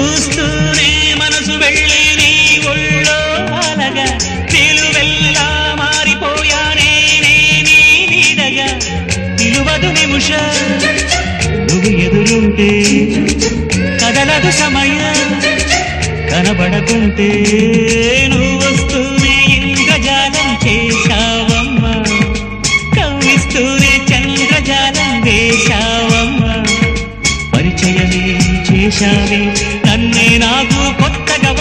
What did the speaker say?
చూస్తూనే మనసు వెళ్ళి నీ ఒళ్ళో అలగా నిలువెల్లా మారిపోయానే నీ నీడగా నిలువదు నిమిష నువ్వు ఎదురుంటే కదలదు సమయం కనబడకుంటే నువ్వు వస్తూనే ఇంద్రజాలం చేశావమ్మా కవ్విస్తూనే చంద్రజాలం వేశావమ్మా పరిచయమే చేశావే నన్నే నాకు కొత్తగా